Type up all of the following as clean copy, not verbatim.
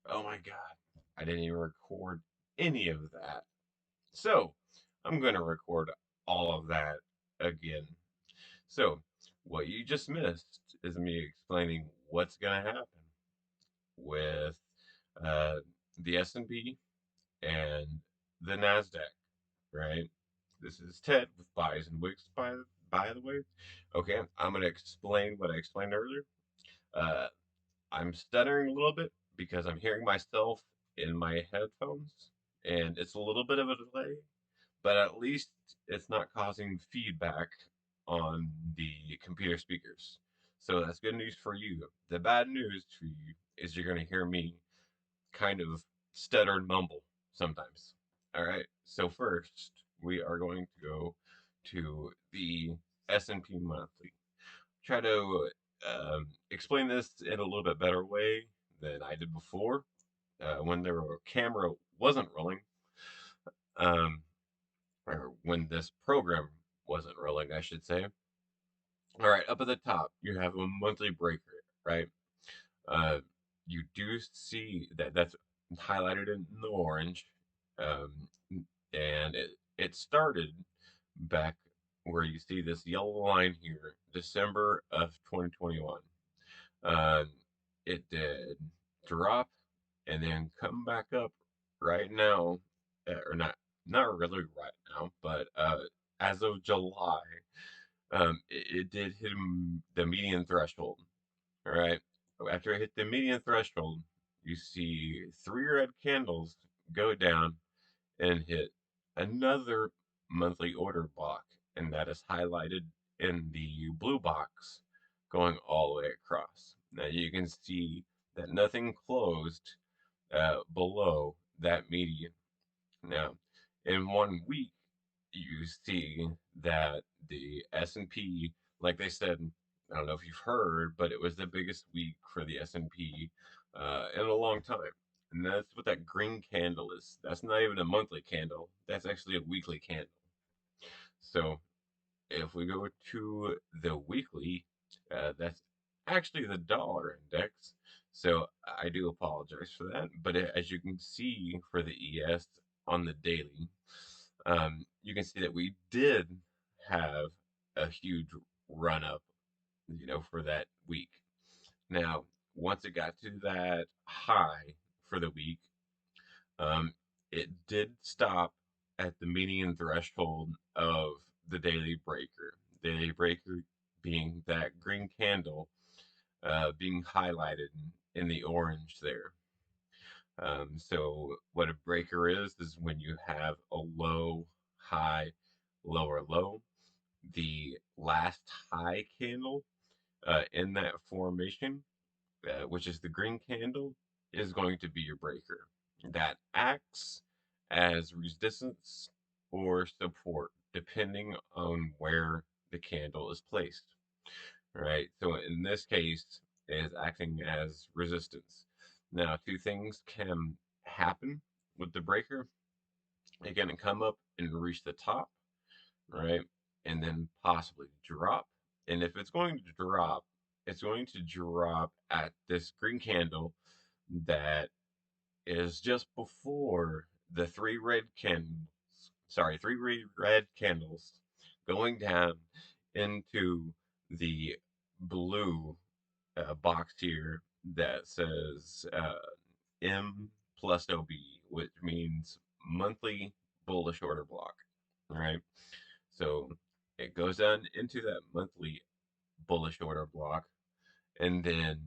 Oh my God, I didn't even record any of that. So I'm going to record all of that again. So what you just missed is me explaining what's going to happen with uh, the S&P and the Nasdaq, right? This is Ted with Buys and Wicks, by the way. Okay, I'm going to explain what I explained earlier. Uh, I'm stuttering a little bit because I'm hearing myself in my headphones, and it's a little bit of a delay, but at least it's not causing feedback on the computer speakers. So that's good news for you. The bad news for you is you're going to hear me kind of stutter and mumble sometimes. All right. So first, we are going to go to the S&P monthly. Try to explain this in a little bit better way than I did before when the camera wasn't rolling, um, or when this program wasn't rolling, I should say. All right, up at the top, you have a monthly break rate, right? Uh, you do see that that's highlighted in the orange, um, and it started back where you see this yellow line here, December of 2021. Um, it did drop and then come back up right now, or not really right now, but as of July, it did hit the median threshold. All right. After it hit the median threshold, you see three red candles go down and hit another monthly order block, and that is highlighted in the blue box going all the way across. Now you can see that nothing closed below that median. Now, in 1 week, you see that the S&P, like they said, I don't know if you've heard, but it was the biggest week for the S&P in a long time. And that's what that green candle is. That's not even a monthly candle. That's actually a weekly candle. So if we go to the weekly, that's actually the dollar index. So I do apologize for that. But as you can see for the ES on the daily, you can see that we did have a huge run up, for that week. Now, once it got to that high for the week, um, it did stop at the median threshold of the daily breaker. Daily breaker being that green candle being highlighted in the orange there. So what a breaker is when you have a low, high, lower low. The last high candle in that formation, which is the green candle, is going to be your breaker. That acts as resistance or support, depending on where the candle is placed. Right? So in this case, it is acting as resistance. Now, two things can happen with the breaker. It can come up and reach the top, right? And then possibly drop. And if it's going to drop, it's going to drop at this green candle that is just before the three red candles going down into the blue box here that says M plus OB, which means monthly bullish order block. All right. So it goes down into that monthly bullish order block, and then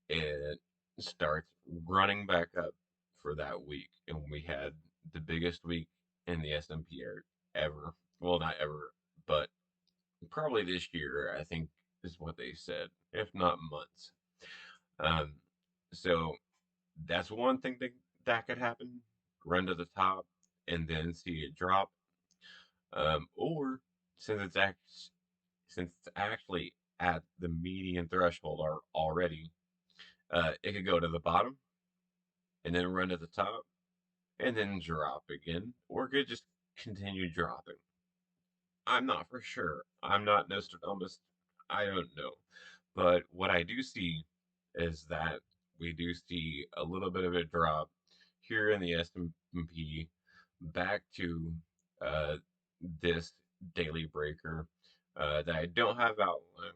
it starts running back up for that week. And we had the biggest week in the S&P ever. Well, not ever, but probably this year, I think is what they said, if not months. Um, so that's one thing that could happen. Run to the top and then see it drop. Or since it's actually at the median threshold already, it could go to the bottom and then run to the top and then drop again, or it could just continue dropping. I'm not for sure. I'm not Nostradamus. I don't know. But what I do see is that we do see a little bit of a drop here in the S&P back to uh, this daily breaker that I don't have outlined,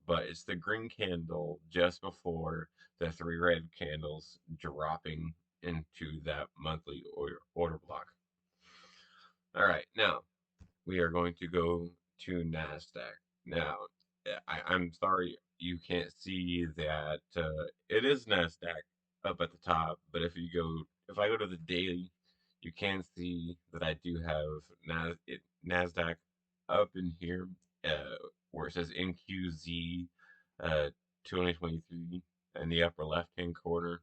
but it's the green candle just before the three red candles dropping into that monthly order block. All right, now we are going to go to Nasdaq. Now, I'm sorry you can't see that it is Nasdaq up at the top, but if I go to the daily, you can see that I do have Nasdaq up in here, where it says NQZ uh, 2023 in the upper left-hand corner.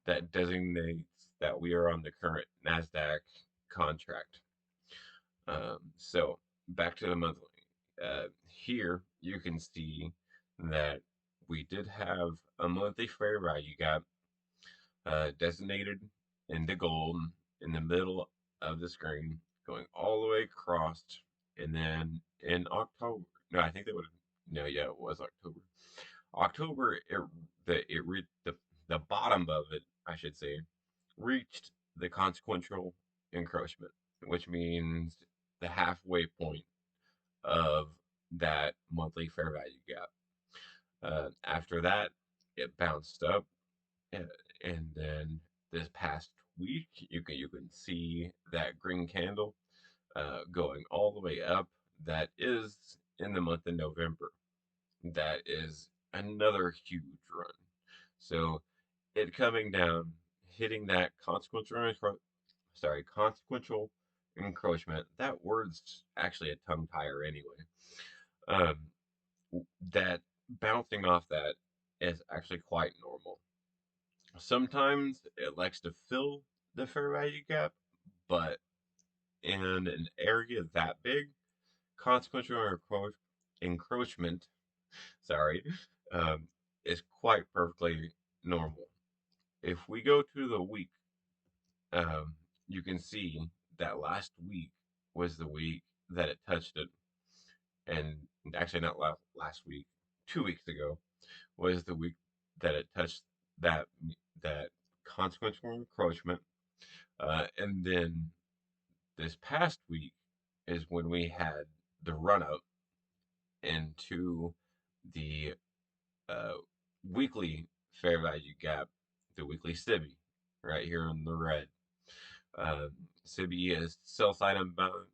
That designates that we are on the current Nasdaq contract. So back to the monthly. Here you can see that we did have a monthly fair value gap designated into gold in the middle of the screen, going all the way across, and then in October, no, I think that would, no, yeah, it was October. October, the bottom of it, I should say, reached the consequential encroachment, which means the halfway point of that monthly fair value gap. After that, it bounced up, and then this past week, you can see that green candle going all the way up. That is in the month of November. That is another huge run. So it coming down, hitting that consequential encroachment. That word's actually a tongue tire anyway. Um, that bouncing off that is actually quite normal. Sometimes it likes to fill the fair value gap, but in an area that big, consequential encroachment, sorry, um, is quite perfectly normal. If we go to the week, um, you can see that last week was the week that it touched it, and actually not last week, 2 weeks ago was the week that it touched that that consequential encroachment, and then this past week is when we had the run up into the uh, weekly fair value gap, the weekly SIBI, right here in the red. Um, SIBI is sell side imbalance,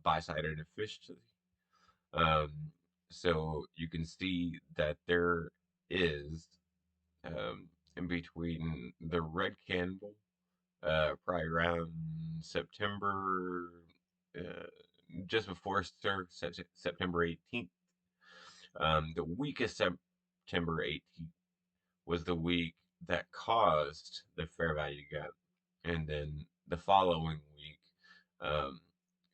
buy side inefficiency. Um, so you can see that there is in between the red candle, probably around September, uh, just before September 18th. The week of September 18th was the week that caused the fair value gap. And then the following week um,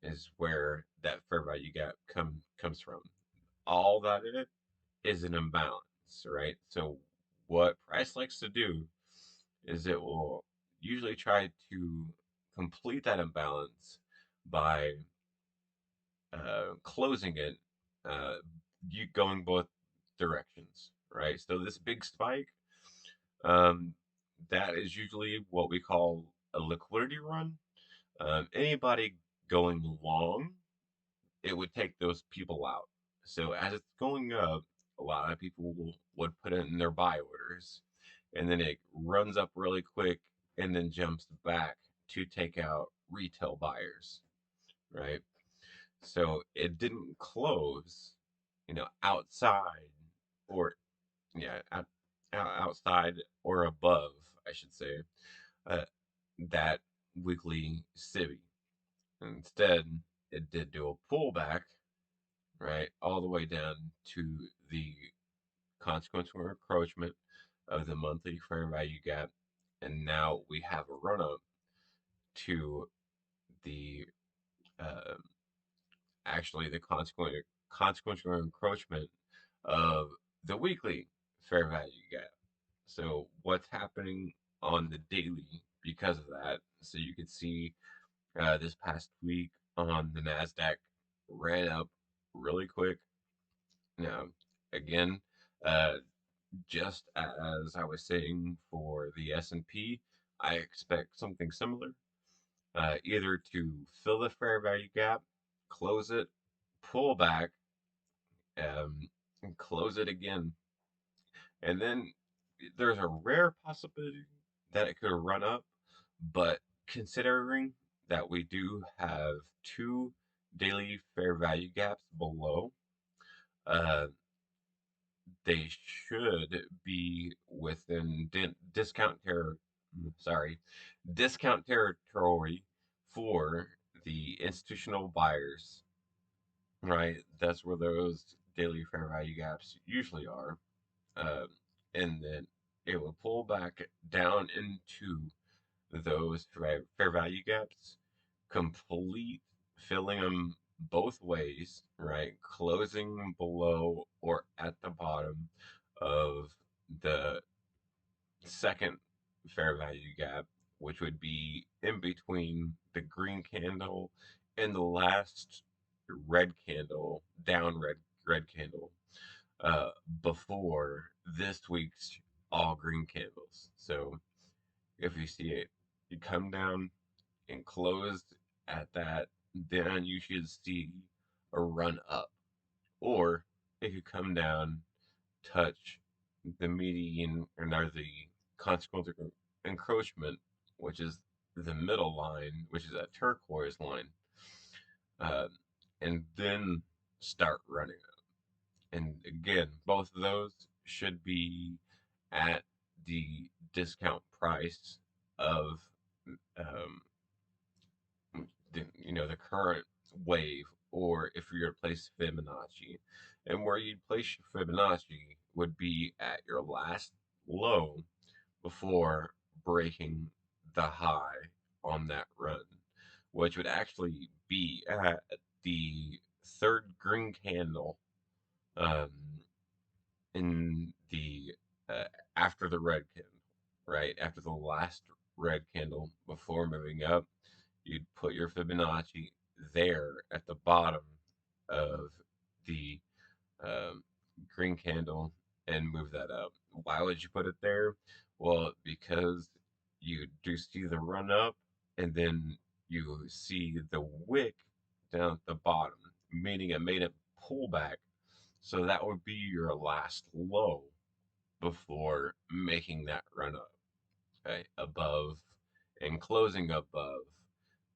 is where that fair value gap comes from. All that in it is an imbalance, right? So what price likes to do is it will usually try to complete that imbalance by closing it, uh, you going both directions, right? So this big spike, um, that is usually what we call a liquidity run. Anybody going long, it would take those people out. So as it's going up, a lot of people would put in their buy orders, and then it runs up really quick and then jumps back to take out retail buyers, right? So it didn't close, outside or yeah, outside or above, I should say, uh, that weekly SIBI. Instead, it did do a pullback, right, all the way down to the consequential encroachment of the monthly fair value gap, and now we have a run up to the uh, actually the consequential encroachment of the weekly fair value gap. So what's happening on the daily because of that? So you can see this past week on the Nasdaq ran up really quick. Now again, uh, just as I was saying for the S&P, I expect something similar, either to fill the fair value gap, close it, pull back, and close it again. And then there's a rare possibility that it could run up, but considering that we do have two daily fair value gaps below, uh, they should be within discount territory for the institutional buyers, right? That's where those daily fair value gaps usually are. Uh, and then it will pull back down into those fair value gaps, complete filling them both ways, right? Closing below or at the bottom of the second fair value gap, which would be in between the green candle and the last red candle, down red candle, uh, before this week's all green candles. So if you see it, you come down and close at that, then you should see a run up. Or if you come down, touch the median or the consequential encroachment, which is the middle line, which is a turquoise line, uh, and then start running up. And again, both of those should be at the discount price of um, the current wave, or if you're to place Fibonacci. And where you'd place your Fibonacci would be at your last low before breaking the high on that run, which would actually be at the third green candle, um, in the after the red candle, right? After the last red candle before moving up, you'd put your Fibonacci there at the bottom of the um, green candle and move that up. Why would you put it there? Well, because you do see the run up and then you see the wick down at the bottom, meaning it made it pull back. So that would be your last low before making that run up, okay, above and closing above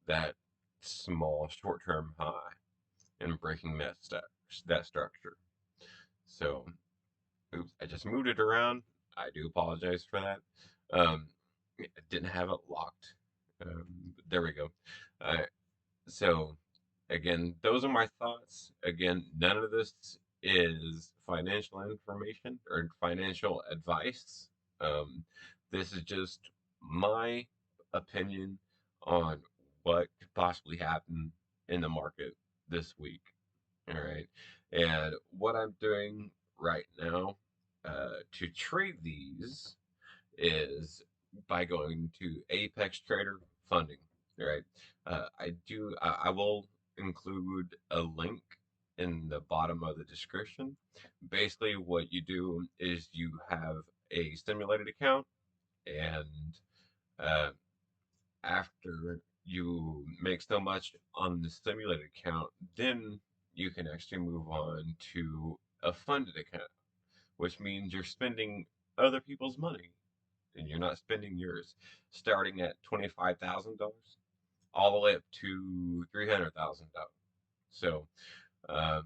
that small short-term high and breaking that structure. So, oops, I just moved it around. I do apologize for that. I didn't have it locked. There we go. Uh, so, again, those are my thoughts. Again, none of this is financial information or financial advice. Um, this is just my opinion on what could possibly happen in the market this week. All right. And what I'm doing right now to trade these is by going to Apex Trader Funding. All right. I will include a link in the bottom of the description. Basically, what you do is you have a simulated account, and uh, after you make so much on the simulated account, then you can actually move on to a funded account, which means you're spending other people's money and you're not spending yours, starting at $25,000 all the way up to $300,000. So, um,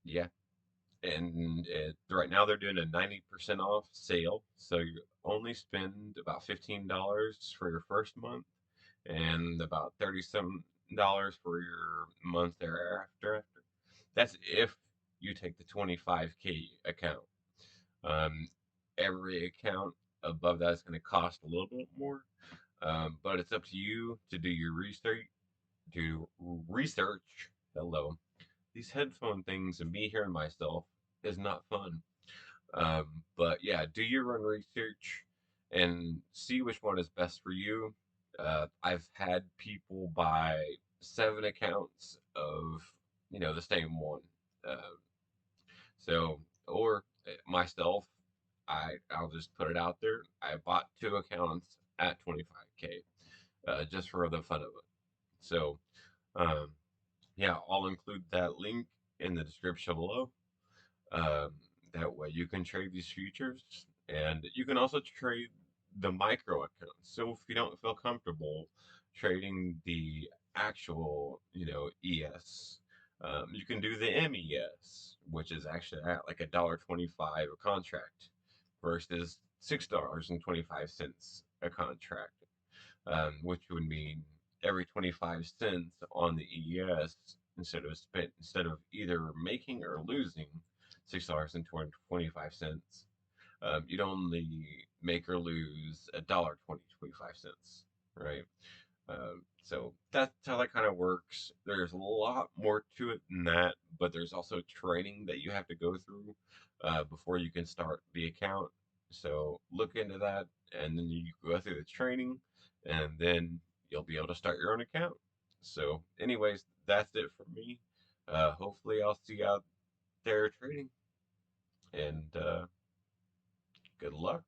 yeah, and right now they're doing a 90% off sale, so you only spend about $15 for your first month and about $37 for your month thereafter. That's if you take the 25K account. Um, every account above that is going to cost a little bit more, but it's up to you to do your research. Do research. Hello, these headphone things and me hearing myself is not fun. But yeah, do your own research and see which one is best for you. I've had people buy 7 accounts of the same one. Uh, so or myself. I'll just put it out there. I bought 2 accounts at 25K, just for the fun of it. So, um, yeah, I'll include that link in the description below. Um, that way you can trade these futures, and you can also trade the micro accounts. So if you don't feel comfortable trading the actual, ES, you can do the MES, which is actually at like $1.25 a contract versus $6.25 a contract, which would mean every 25 cents on the ES, instead of either making or losing $6.25, you'd only make or lose $1.25, right? So that's how that kind of works. There's a lot more to it than that, but there's also training that you have to go through before you can start the account. So look into that, and then you go through the training, and then you'll be able to start your own account. So, anyways, that's it for me. Hopefully, I'll see you out there trading, and good luck.